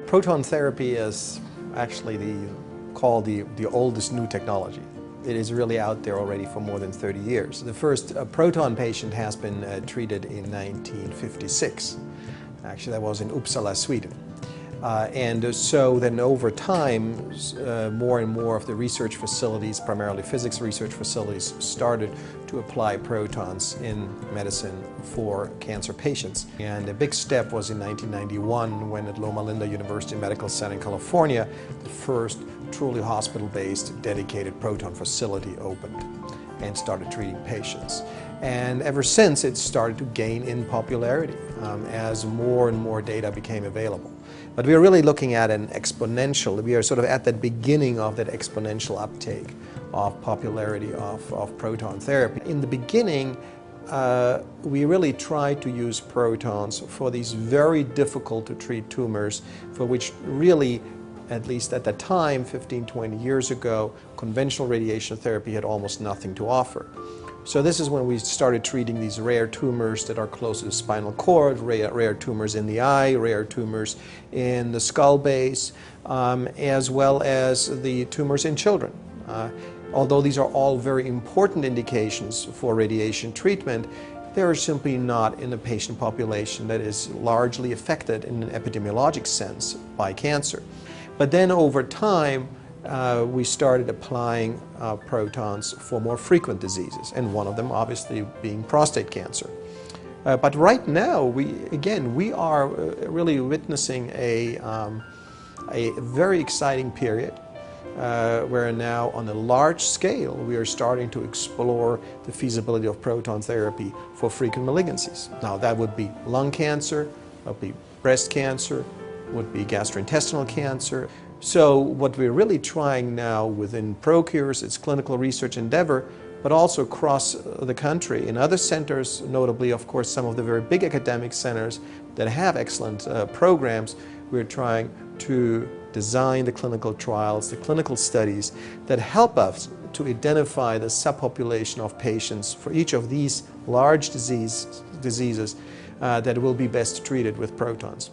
Proton therapy is actually called the oldest new technology. It is really out there already for more than 30 years. The first proton patient has been treated in 1956. Actually, that was in Uppsala, Sweden. And so then over time, more and more of the research facilities, primarily physics research facilities, started to apply protons in medicine for cancer patients. And a big step was in 1991 when at Loma Linda University Medical Center in California, the first truly hospital-based dedicated proton facility opened and started treating patients. And ever since, it started to gain in popularity as more and more data became available. But we are really looking at an exponential, we are sort of at the beginning of that exponential uptake of popularity of proton therapy. In the beginning, we really tried to use protons for these very difficult to treat tumors for which really, at least at the time, 15, 20 years ago, conventional radiation therapy had almost nothing to offer. So this is when we started treating these rare tumors that are close to the spinal cord, rare tumors in the eye, rare tumors in the skull base, as well as the tumors in children. Although these are all very important indications for radiation treatment, they are simply not in a patient population that is largely affected in an epidemiologic sense by cancer. But then over time, we started applying protons for more frequent diseases, and one of them obviously being prostate cancer. But right now, we are really witnessing a very exciting period where now on a large scale we are starting to explore the feasibility of proton therapy for frequent malignancies. Now that would be lung cancer, would be breast cancer, would be gastrointestinal cancer. So what we're really trying now within ProCure's, its clinical research endeavor, but also across the country in other centers, notably of course some of the very big academic centers that have excellent programs, we're trying to design the clinical trials, the clinical studies that help us to identify the subpopulation of patients for each of these large diseases that will be best treated with protons.